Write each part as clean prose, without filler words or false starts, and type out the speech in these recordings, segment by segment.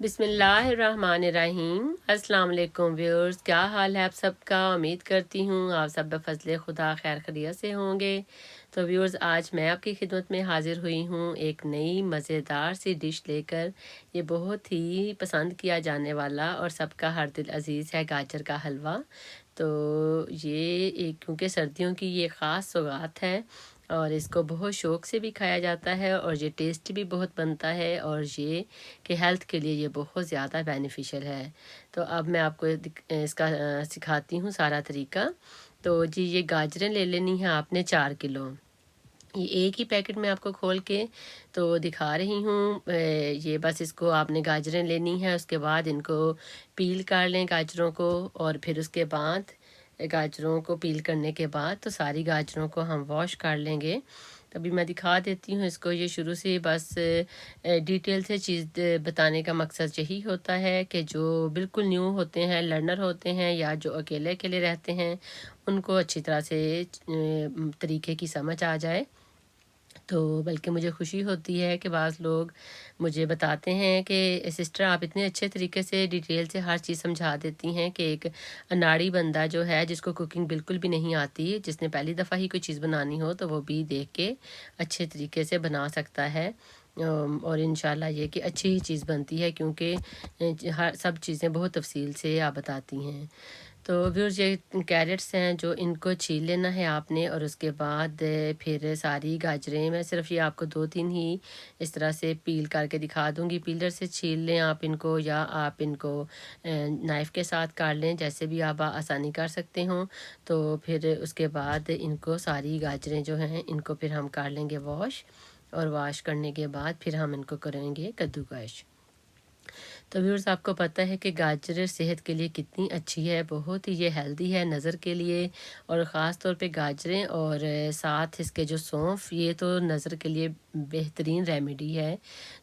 बिस्मिल्लाहिर्रहमानिर्रहीम। अस्सलाम वालेकुम व्यूअर्स, क्या हाल है आप सबका। उम्मीद करती हूँ आप सब बफज़्ल खुदा खैर खैरियत से होंगे। तो व्यूअर्स, आज मैं आपकी खिदमत में हाज़िर हुई हूँ एक नई मज़ेदार सी डिश लेकर। ये बहुत ही पसंद किया जाने वाला और सबका हर दिल अज़ीज़ है गाजर का हलवा। तो ये एक क्योंकि सर्दियों की ये ख़ास सौगात है और इसको बहुत शौक़ से भी खाया जाता है और ये टेस्टी भी बहुत बनता है और ये कि हेल्थ के लिए ये बहुत ज़्यादा बेनिफिशियल है। तो अब मैं आपको इसका सिखाती हूँ सारा तरीका। तो जी, ये गाजरें ले लेनी है आपने 4 किलो। ये एक ही पैकेट में आपको खोल के तो दिखा रही हूँ। ये बस इसको आपने गाजरें लेनी है, उसके बाद इनको पील कर लें गाजरों को, और फिर उसके बाद गाजरों को पील करने के बाद तो सारी गाजरों को हम वॉश कर लेंगे। तभी मैं दिखा देती हूँ इसको। ये शुरू से बस डिटेल से चीज़ बताने का मकसद यही होता है कि जो बिल्कुल न्यू होते हैं, लर्नर होते हैं या जो अकेले अकेले रहते हैं, उनको अच्छी तरह से तरीके की समझ आ जाए। तो बल्कि मुझे खुशी होती है कि बाज़ लोग मुझे बताते हैं कि सिस्टर आप इतने अच्छे तरीके से डिटेल से हर चीज़ समझा देती हैं कि एक अनाड़ी बंदा जो है, जिसको कुकिंग बिल्कुल भी नहीं आती, जिसने पहली दफ़ा ही कोई चीज़ बनानी हो, तो वो भी देख के अच्छे तरीके से बना सकता है। और इंशाल्लाह ये कि अच्छी ही चीज़ बनती है, क्योंकि हर सब चीज़ें बहुत तफसील से आप बताती हैं। तो व्यूअर्स, ये कैरेट्स हैं जो इनको छील लेना है आपने, और उसके बाद फिर सारी गाजरें मैं सिर्फ ये आपको 2-3 ही इस तरह से पील करके दिखा दूँगी। पीलर से छील लें आप इनको, या आप इनको नाइफ़ के साथ काट लें, जैसे भी आप आसानी कर सकते हों। तो फिर उसके बाद इनको सारी गाजरें जो हैं इनको फिर हम कर लेंगे वॉश, और वॉश करने के बाद फिर हम इनको करेंगे कद्दूकश। तो व्यूअर्स, आपको पता है कि गाजर सेहत के लिए कितनी अच्छी है, बहुत ही ये हेल्दी है नज़र के लिए, और ख़ास तौर पे गाजरें और साथ इसके जो सौंफ, ये तो नज़र के लिए बेहतरीन रेमेडी है।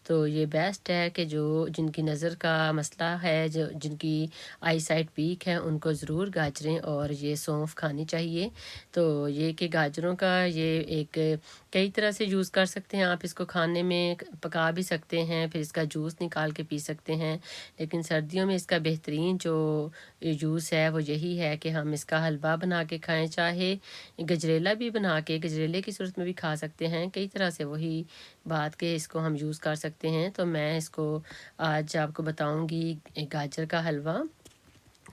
तो ये बेस्ट है कि जो जिनकी नज़र का मसला है, जो जिनकी आई साइट वीक है, उनको ज़रूर गाजरें और ये सौंफ खानी चाहिए। तो ये कि गाजरों का ये एक कई तरह से यूज़ कर सकते हैं आप इसको। खाने में पका भी सकते हैं, फिर इसका जूस निकाल के पी सकते हैं। लेकिन सर्दियों में इसका बेहतरीन जो जूस है वो यही है कि हम इसका हलवा बना के खाएं, चाहे गजरेला भी बना के गजरेले की सूरत में भी खा सकते हैं। कई तरह से वही बात के इसको हम यूज़ कर सकते हैं। तो मैं इसको आज आपको बताऊंगी गाजर का हलवा।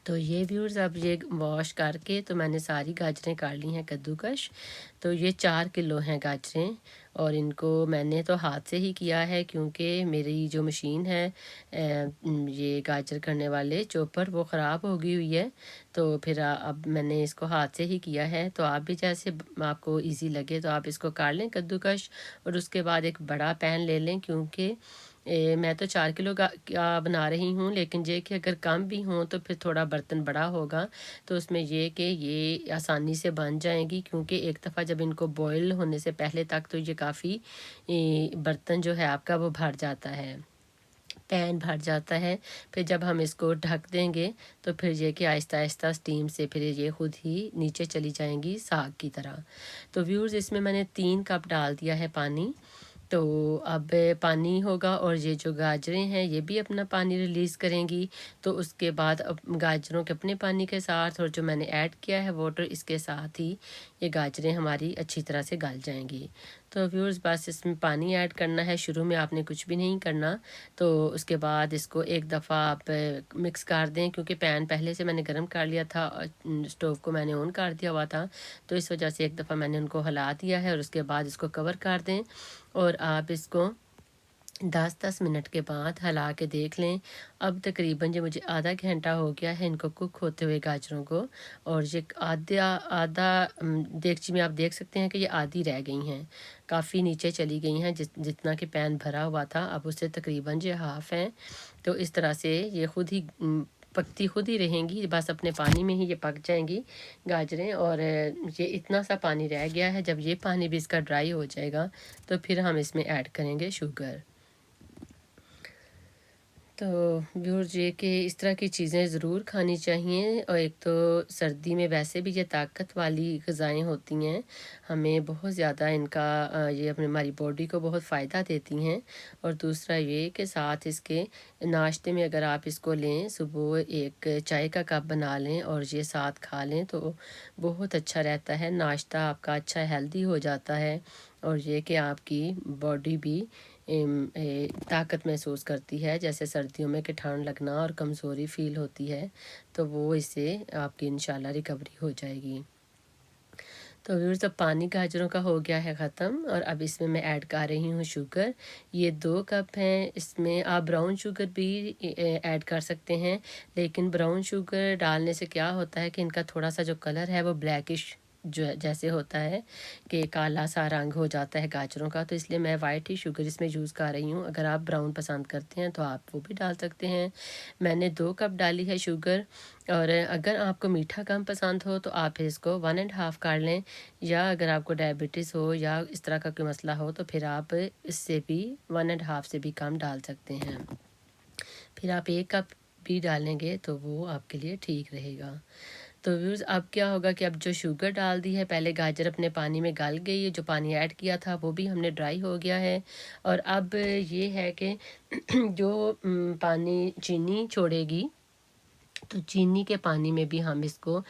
तो ये व्यूअर्स, अब ये वॉश करके तो मैंने सारी गाजरें काट ली हैं कद्दूकश। तो ये 4 किलो हैं गाजरें, और इनको मैंने तो हाथ से ही किया है, क्योंकि मेरी जो मशीन है ये गाजर करने वाले चॉपर, वो ख़राब हो गई हुई है। तो फिर अब मैंने इसको हाथ से ही किया है। तो आप भी जैसे आपको इजी लगे तो आप इसको काट लें कद्दूकश, और उसके बाद एक बड़ा पैन ले लें, क्योंकि मैं तो 4 किलो का बना रही हूँ, लेकिन ये कि अगर कम भी हों तो फिर थोड़ा बर्तन बड़ा होगा, तो उसमें ये कि ये आसानी से बन जाएंगी, क्योंकि एक दफ़ा जब इनको बॉईल होने से पहले तक तो ये काफ़ी बर्तन जो है आपका वो भर जाता है, पैन भर जाता है। फिर जब हम इसको ढक देंगे तो फिर ये कि आहिस्ता आहिस्ता स्टीम से फिर ये खुद ही नीचे चली जाएंगी साग की तरह। तो व्यूअर्स, इसमें मैंने 3 कप डाल दिया है पानी। तो अब पानी होगा और ये जो गाजरें हैं ये भी अपना पानी रिलीज़ करेंगी। तो उसके बाद अब गाजरों के अपने पानी के साथ, और जो मैंने ऐड किया है वाटर, इसके साथ ही ये गाजरें हमारी अच्छी तरह से गल जाएंगी। तो व्यूअर्स, बस इसमें पानी ऐड करना है, शुरू में आपने कुछ भी नहीं करना। तो उसके बाद इसको एक दफ़ा आप मिक्स कर दें, क्योंकि पैन पहले से मैंने गर्म कर लिया था और स्टोव को मैंने ऑन कर दिया हुआ था। तो इस वजह से एक दफ़ा मैंने उनको हिला दिया है, और उसके बाद इसको कवर कर दें, और आप इसको 10-10 मिनट के बाद हिला के देख लें। अब तकरीबन जो मुझे आधा घंटा हो गया है इनको कुक होते हुए गाजरों को, और ये आधा आधा देगची में आप देख सकते हैं कि ये आधी रह गई हैं, काफ़ी नीचे चली गई हैं। जितना कि पैन भरा हुआ था, अब उससे तकरीबन ये हाफ़ हैं। तो इस तरह से ये खुद ही पकती खुद ही रहेंगी, बस अपने पानी में ही ये पक जाएंगी गाजरें। और ये इतना सा पानी रह गया है, जब ये पानी भी इसका ड्राई हो जाएगा तो फिर हम इसमें ऐड करेंगे शुगर। तो व्यूअर्स ये कि इस तरह की चीज़ें ज़रूर खानी चाहिए। और एक तो सर्दी में वैसे भी ये ताकत वाली ग़िज़ाएँ होती हैं, हमें बहुत ज़्यादा इनका ये अपनी हमारी बॉडी को बहुत फ़ायदा देती हैं। और दूसरा ये कि साथ इसके नाश्ते में अगर आप इसको लें, सुबह एक चाय का कप बना लें और ये साथ खा लें तो बहुत अच्छा रहता है। नाश्ता आपका अच्छा हेल्दी हो जाता है और ये कि आपकी बॉडी भी ताकत महसूस करती है। जैसे सर्दियों में कि ठंड लगना और कमज़ोरी फ़ील होती है, तो वो इससे आपकी इंशाल्लाह रिकवरी हो जाएगी। तो व्यूअर्स अब पानी गाजरों का हो गया है ख़त्म और अब इसमें मैं ऐड कर रही हूँ शुगर। ये 2 कप हैं, इसमें आप ब्राउन शुगर भी ऐड कर सकते हैं। लेकिन ब्राउन शुगर डालने से क्या होता है कि इनका थोड़ा-सा जो कलर है वो ब्लैकिश जो जैसे होता है कि काला सा रंग हो जाता है गाजरों का, तो इसलिए मैं वाइट ही शुगर इसमें यूज़ कर रही हूँ। अगर आप ब्राउन पसंद करते हैं तो आप वो भी डाल सकते हैं। मैंने 2 कप डाली है शुगर। और अगर आपको मीठा कम पसंद हो तो आप इसको 1 एंड हाफ़ कर लें, या अगर आपको डायबिटीज़ हो या इस तरह का कोई मसला हो तो फिर आप इससे भी 1 एंड हाफ़ से भी कम डाल सकते हैं। फिर आप 1 कप भी डालेंगे तो वो आपके लिए ठीक रहेगा। तो व्यूअर्स अब क्या होगा कि अब जो शुगर डाल दी है, पहले गाजर अपने पानी में गल गई है, जो पानी ऐड किया था वो भी हमने ड्राई हो गया है। और अब ये है कि जो पानी चीनी छोड़ेगी, तो चीनी के पानी में भी हम इसको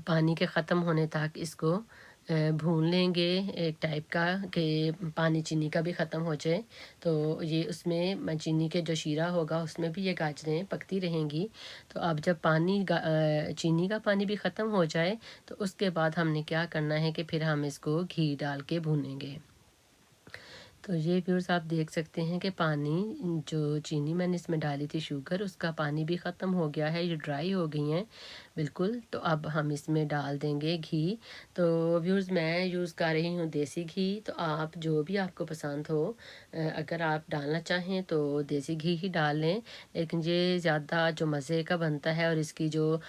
पानी के ख़त्म होने तक इसको भून लेंगे, एक टाइप का कि पानी चीनी का भी ख़त्म हो जाए। तो ये उसमें चीनी के जो शीरा होगा उसमें भी ये गाजरें पकती रहेंगी। तो अब जब चीनी का पानी भी ख़त्म हो जाए तो उसके बाद हमने क्या करना है कि फिर हम इसको घी डाल के भूनेंगे। तो ये व्यूअर्स आप देख सकते हैं कि पानी जो चीनी मैंने इसमें डाली थी शुगर, उसका पानी भी ख़त्म हो गया है, ये ड्राई हो गई हैं बिल्कुल। तो अब हम इसमें डाल देंगे घी। तो व्यूअर्स मैं यूज़ कर रही हूँ देसी घी, तो आप जो भी आपको पसंद हो, अगर आप डालना चाहें तो देसी घी ही डाल लें। लेकिन ये ज़्यादा जो मज़े का बनता है और इसकी जो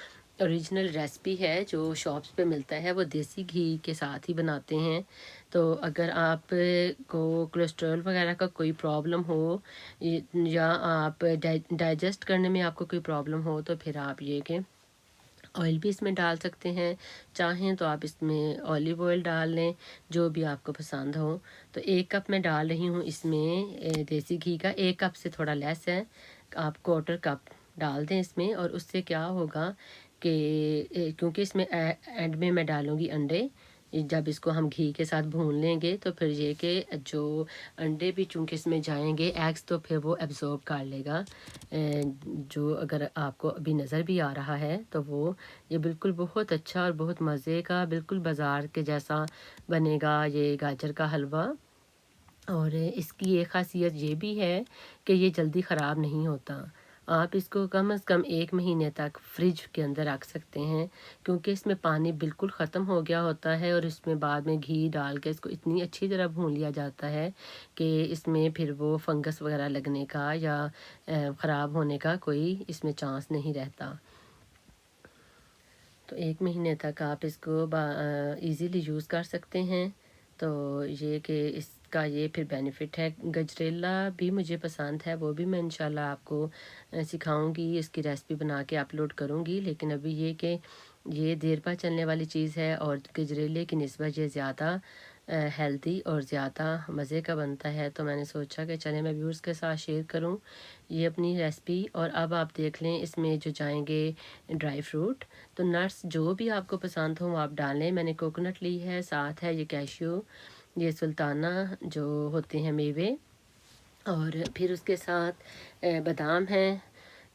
ओरिजिनल रेसिपी है जो शॉप्स पे मिलता है वो देसी घी के साथ ही बनाते हैं। तो अगर आप को कोलेस्ट्रॉल वगैरह का कोई प्रॉब्लम हो या आप डाइजेस्ट करने में आपको कोई प्रॉब्लम हो तो फिर आप ये कि ऑयल भी इसमें डाल सकते हैं। चाहें तो आप इसमें ऑलिव ऑयल डाल लें, जो भी आपको पसंद हो। तो 1 कप मैं डाल रही हूँ इसमें देसी घी का, 1 कप से थोड़ा लेस है। आप 1/4 कप डाल दें इसमें। और उससे क्या होगा कि क्योंकि इसमें एंड में मैं डालूँगी अंडे, जब इसको हम घी के साथ भून लेंगे तो फिर ये कि जो अंडे भी चूँकि इसमें जाएँगे एग्स, तो फिर वो एब्ज़ॉर्ब कर लेगा। जो अगर आपको अभी नज़र भी आ रहा है तो वो ये बिल्कुल बहुत अच्छा और बहुत मज़े का बिल्कुल बाज़ार के जैसा बनेगा ये गाजर का हलवा। और इसकी एक ख़ासियत ये भी है कि ये जल्दी ख़राब नहीं होता। आप इसको कम से कम 1 महीने तक फ्रिज के अंदर रख सकते हैं, क्योंकि इसमें पानी बिल्कुल ख़त्म हो गया होता है और इसमें बाद में घी डाल के इसको इतनी अच्छी तरह भून लिया जाता है कि इसमें फिर वो फंगस वग़ैरह लगने का या ख़राब होने का कोई इसमें चांस नहीं रहता। तो 1 महीने तक आप इसको ईज़िली यूज़ कर सकते हैं। तो ये कि इसका ये फिर बेनिफिट है। गजरेला भी मुझे पसंद है, वो भी मैं इंशाल्लाह आपको सिखाऊंगी, इसकी रेसिपी बना के अपलोड करूंगी। लेकिन अभी ये कि ये देर पा चलने वाली चीज़ है और गजरेले की निस्बत ये ज़्यादा हेल्दी और ज़्यादा मज़े का बनता है, तो मैंने सोचा कि चलें मैं व्यूअर्स के साथ शेयर करूं ये अपनी रेसिपी। और अब आप देख लें इसमें जो जाएंगे ड्राई फ्रूट, तो नट्स जो भी आपको पसंद हो आप डालें। मैंने कोकोनट ली है, साथ है ये कैश्यू, ये सुल्ताना जो होते हैं मेवे, और फिर उसके साथ बादाम हैं।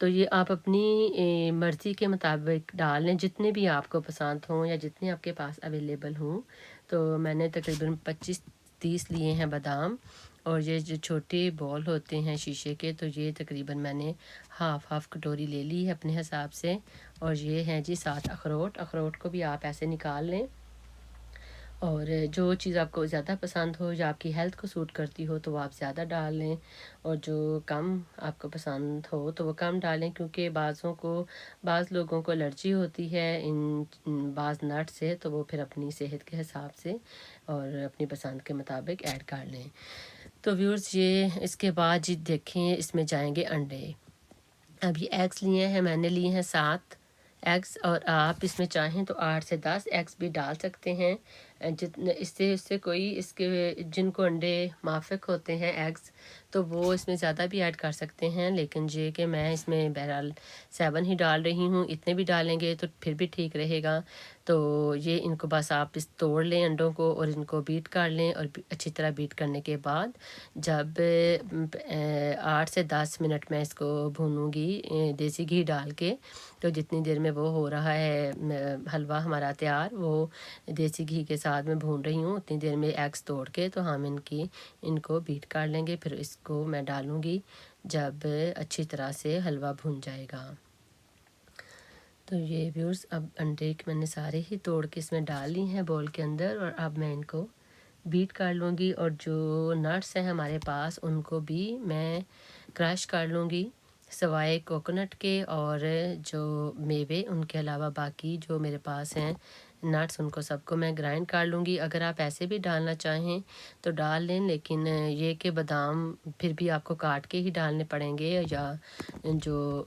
तो ये आप अपनी मर्ज़ी के मुताबिक डाल लें, जितने भी आपको पसंद हों या जितने आपके पास अवेलेबल हों। तो मैंने तकरीबन 25-30 लिए हैं बादाम। और ये जो छोटे बॉल होते हैं शीशे के, तो ये तकरीबन मैंने हाफ़ कटोरी ले ली है अपने हिसाब से। और ये हैं जी 7 अखरोट, अखरोट को भी आप ऐसे निकाल लें। और जो चीज़ आपको ज़्यादा पसंद हो या आपकी हेल्थ को सूट करती हो तो वो आप ज़्यादा डाल लें, और जो कम आपको पसंद हो तो वो कम डालें, क्योंकि बाज़ लोगों को एलर्जी होती है इन बाज़ नट से, तो वो फिर अपनी सेहत के हिसाब से और अपनी पसंद के मुताबिक ऐड कर लें। तो व्यूअर्स ये इसके बाद जी देखें इसमें जाएंगे अंडे। अब ये एग्स लिए हैं, मैंने लिए हैं 7 एग्स, और आप इसमें चाहें तो 8 से 10 एग्स भी डाल सकते हैं। जितने इससे इससे कोई इसके जिनको अंडे माफ़िक होते हैं एग्स, तो वो इसमें ज़्यादा भी ऐड कर सकते हैं, लेकिन ये कि मैं इसमें बहरहाल 7 ही डाल रही हूँ। इतने भी डालेंगे तो फिर भी ठीक रहेगा। तो ये इनको बस आप इस तोड़ लें अंडों को और इनको बीट कर लें, और अच्छी तरह बीट करने के बाद जब 8 से 10 मिनट मैं इसको भूनूंगी देसी घी डाल के। तो जितनी देर में वो हो रहा है हलवा हमारा तैयार, वो देसी घी के साथ मैं भून रही हूँ, उतनी देर में एग्स तोड़ के तो हम इनको बीट कर लेंगे। फिर इसको मैं डालूँगी जब अच्छी तरह से हलवा भून जाएगा। तो ये व्यूअर्स, अब अंडे मैंने सारे ही तोड़ के इसमें डाल ली हैं बोल के अंदर, और अब मैं इनको बीट कर लूँगी। और जो नट्स हैं हमारे पास उनको भी मैं क्रश कर लूँगी, सवाए कोकोनट के और जो मेवे उनके अलावा बाकी जो मेरे पास हैं नट्स, उनको सबको मैं ग्राइंड कर लूँगी। अगर आप ऐसे भी डालना चाहें तो डाल लें, लेकिन ये कि बादाम फिर भी आपको काट के ही डालने पड़ेंगे, या जो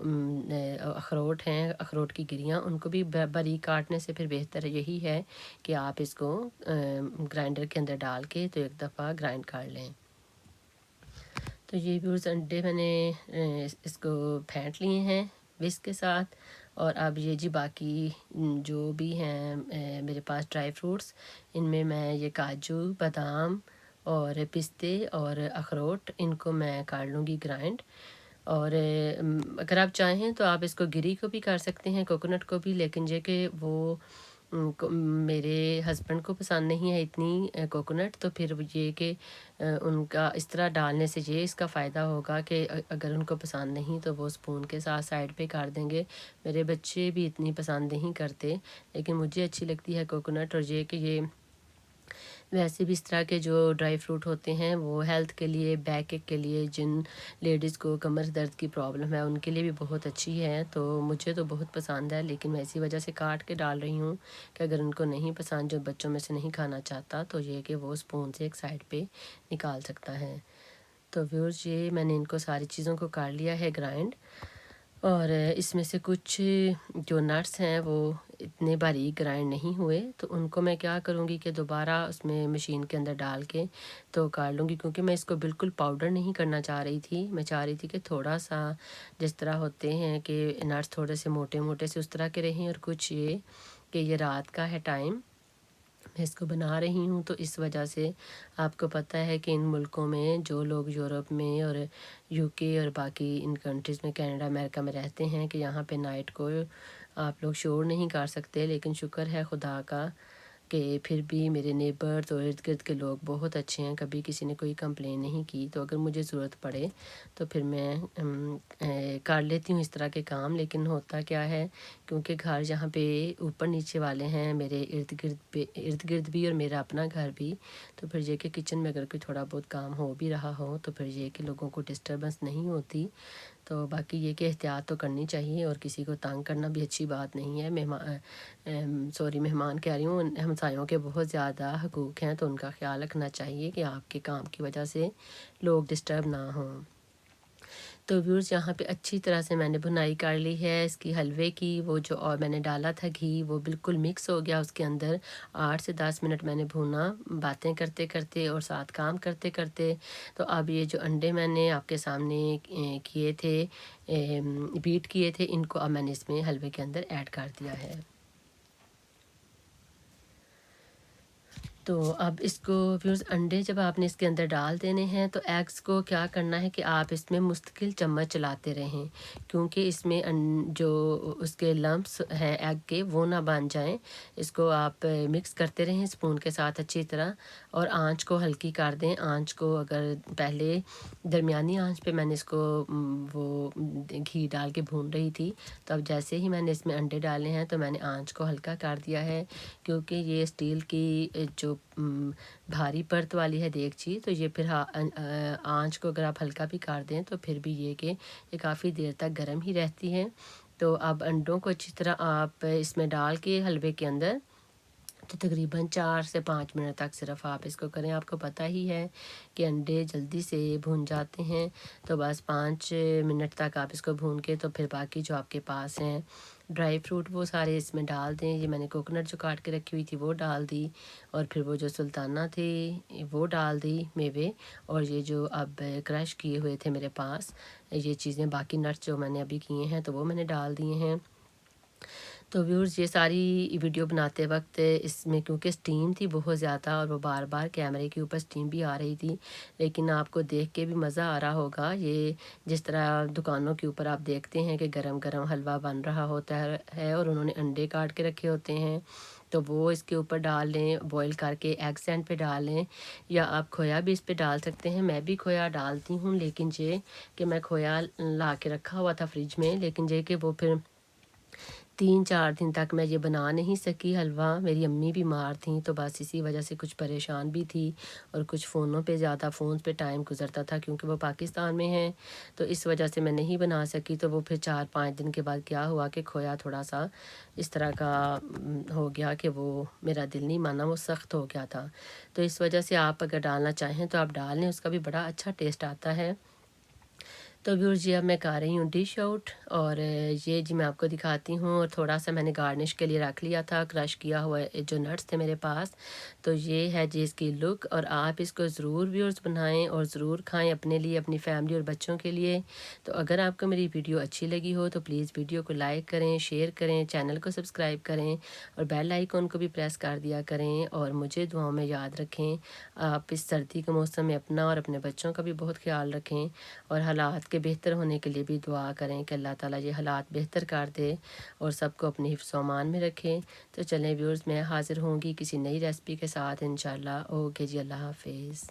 अखरोट हैं, अखरोट की गिरियाँ, उनको भी बारीक काटने से फिर बेहतर यही है कि आप इसको ग्राइंडर के अंदर डाल के तो एक दफ़ा ग्राइंड कर लें। तो ये व्यूअर्स, अंडे मैंने इसको फेंट लिए हैं विस्क के साथ। और अब ये जी बाकी जो भी हैं मेरे पास ड्राई फ्रूट्स, इनमें मैं ये काजू, बादाम और पिस्ते और अखरोट, इनको मैं कर लूँगी ग्राइंड। और अगर आप चाहें तो आप इसको गिरी को भी कर सकते हैं, कोकोनट को भी, लेकिन ये कि वो मेरे हस्बैंड को पसंद नहीं है इतनी कोकोनट, तो फिर ये कि उनका इस तरह डालने से ये इसका फ़ायदा होगा कि अगर उनको पसंद नहीं तो वो स्पून के साथ साइड पे कर देंगे। मेरे बच्चे भी इतनी पसंद नहीं करते, लेकिन मुझे अच्छी लगती है कोकोनट। और ये कि ये वैसे भी इस तरह के जो ड्राई फ्रूट होते हैं वो हेल्थ के लिए, बैक एक के लिए, जिन लेडीज़ को कमर दर्द की प्रॉब्लम है उनके लिए भी बहुत अच्छी है। तो मुझे तो बहुत पसंद है, लेकिन मैं इसी वजह से काट के डाल रही हूँ कि अगर उनको नहीं पसंद, जो बच्चों में से नहीं खाना चाहता, तो ये कि वो स्पून से एक साइड पे निकाल सकता है। तो व्यूअर्स, ये मैंने इनको सारी चीज़ों को कर लिया है ग्राइंड। और इसमें से कुछ जो नट्स हैं वो इतने बारीक ग्राइंड नहीं हुए, तो उनको मैं क्या करूँगी कि दोबारा उसमें मशीन के अंदर डाल के तो काट लूँगी, क्योंकि मैं इसको बिल्कुल पाउडर नहीं करना चाह रही थी। मैं चाह रही थी कि थोड़ा सा जिस तरह होते हैं कि नट्स थोड़े से मोटे मोटे से, उस तरह के रहें। और कुछ ये कि ये रात का है टाइम, मैं इसको बना रही हूँ, तो इस वजह से आपको पता है कि इन मुल्कों में जो लोग यूरोप में और यूके और बाकी इन कंट्रीज़ में, कनाडा, अमेरिका में रहते हैं, कि यहाँ पे नाइट को आप लोग शोर नहीं कर सकते। लेकिन शुक्र है खुदा का कि फिर भी मेरे नेबर्स और इर्द गिर्द के लोग बहुत अच्छे हैं, कभी किसी ने कोई कंप्लेन नहीं की। तो अगर मुझे ज़रूरत पड़े तो फिर मैं कर लेती हूँ इस तरह के काम। लेकिन होता क्या है, क्योंकि घर जहाँ पे ऊपर नीचे वाले हैं मेरे इर्द गिर्द भी और मेरा अपना घर भी, तो फिर ये कि किचन में अगर कोई थोड़ा बहुत काम हो भी रहा हो तो फिर ये कि लोगों को डिस्टर्बेंस नहीं होती। तो बाकी ये कि एहतियात तो करनी चाहिए, और किसी को तंग करना भी अच्छी बात नहीं है। मेहमान कह रही हूँ, हमसायों के बहुत ज़्यादा हकूक़ हैं, तो उनका ख़्याल रखना चाहिए कि आपके काम की वजह से लोग डिस्टर्ब ना हों। तो व्यूअर्स, यहाँ पे अच्छी तरह से मैंने भुनाई कर ली है इसकी हलवे की। वो जो और मैंने डाला था घी, वो बिल्कुल मिक्स हो गया उसके अंदर। 8 से 10 मिनट मैंने भूना, बातें करते करते और साथ काम करते करते। तो अब ये जो अंडे मैंने आपके सामने किए थे, बीट किए थे, इनको अब मैंने इसमें हलवे के अंदर ऐड कर दिया है। तो अब इसको व्यूअर्स, अंडे जब आपने इसके अंदर डाल देने हैं तो एग्स को क्या करना है कि आप इसमें मुस्तकिल चम्मच चलाते रहें, क्योंकि इसमें जो उसके लम्प्स हैं एग के, वो ना बन जाएं। इसको आप मिक्स करते रहें स्पून के साथ अच्छी तरह, और आंच को हल्की कर दें। आंच को अगर पहले दरमियानी आंच पे मैंने इसको वो घी डाल के भून रही थी, तो अब जैसे ही मैंने इसमें अंडे डाले हैं तो मैंने आंच को हल्का कर दिया है, क्योंकि ये स्टील की जो भारी परत वाली है देगची, तो ये फिर आंच को अगर आप हल्का भी कर दें तो फिर भी ये काफ़ी देर तक गर्म ही रहती है। तो अब अंडों को अच्छी तरह आप इसमें डाल के हलवे के अंदर तो तकरीबन 4 से 5 मिनट तक सिर्फ आप इसको करें। आपको पता ही है कि अंडे जल्दी से भून जाते हैं, तो बस 5 मिनट तक आप इसको भून के तो फिर बाकी जो आपके पास हैं ड्राई फ्रूट वो सारे इसमें डाल दें। ये मैंने कोकोनट जो काट के रखी हुई थी वो डाल दी, और फिर वो जो सुल्ताना थी वो डाल दी मेवे, और ये जो अब क्रश किए हुए थे मेरे पास ये चीज़ें बाकी नट्स जो मैंने अभी किए हैं तो वो मैंने डाल दिए हैं। तो व्यूअर्स ये सारी वीडियो बनाते वक्त इसमें क्योंकि स्टीम थी बहुत ज़्यादा और वो बार बार कैमरे के ऊपर स्टीम भी आ रही थी, लेकिन आपको देख के भी मज़ा आ रहा होगा। ये जिस तरह दुकानों के ऊपर आप देखते हैं कि गरम गरम हलवा बन रहा होता है और उन्होंने अंडे काट के रखे होते हैं, तो वो इसके ऊपर डाल लें, बॉईल करके एग पे डाल लें, या आप खोया भी इस पे डाल सकते हैं। मैं भी खोया डालती हूँ, लेकिन ये कि मैं खोया ला के रखा हुआ था फ्रिज में, लेकिन ये कि वो फिर 3-4 दिन तक मैं ये बना नहीं सकी हलवा। मेरी अम्मी बीमार थी, तो बस इसी वजह से कुछ परेशान भी थी, और कुछ फ़ोनों पे ज़्यादा फ़ोन्स पे टाइम गुज़रता था क्योंकि वो पाकिस्तान में हैं, तो इस वजह से मैं नहीं बना सकी। तो वो फिर 4-5 दिन के बाद क्या हुआ कि खोया थोड़ा-सा इस तरह का हो गया कि वो मेरा दिल नहीं माना, वो सख्त हो गया था। तो इस वजह से आप अगर डालना चाहें तो आप डाल लें, उसका भी बड़ा अच्छा टेस्ट आता है। तो व्यूअर्स जी अब मैं कर रही हूँ डिश आउट, और ये जी मैं आपको दिखाती हूँ, और थोड़ा सा मैंने गार्निश के लिए रख लिया था क्रश किया हुआ जो नट्स थे मेरे पास। तो ये है जी इसकी लुक, और आप इसको ज़रूर व्यूअर्स बनाएं और ज़रूर खाएं अपने लिए, अपनी फैमिली और बच्चों के लिए। तो अगर आपको मेरी वीडियो अच्छी लगी हो तो प्लीज़ वीडियो को लाइक करें, शेयर करें, चैनल को सब्सक्राइब करें, और बेल आइकॉन को भी प्रेस कर दिया करें, और मुझे दुआओं में याद रखें। आप इस सर्दी के मौसम में अपना और अपने बच्चों का भी बहुत ख्याल रखें, और हालात के बेहतर होने के लिए भी दुआ करें कि अल्लाह ताला ये हालात बेहतर कर दे और सबको अपने हिफ्ज़ व अमान में रखें। तो चलें व्यूअर्स, मैं हाज़िर होंगी किसी नई रेसिपी के साथ इंशाल्लाह। ओके जी, अल्लाह हाफ़िज़।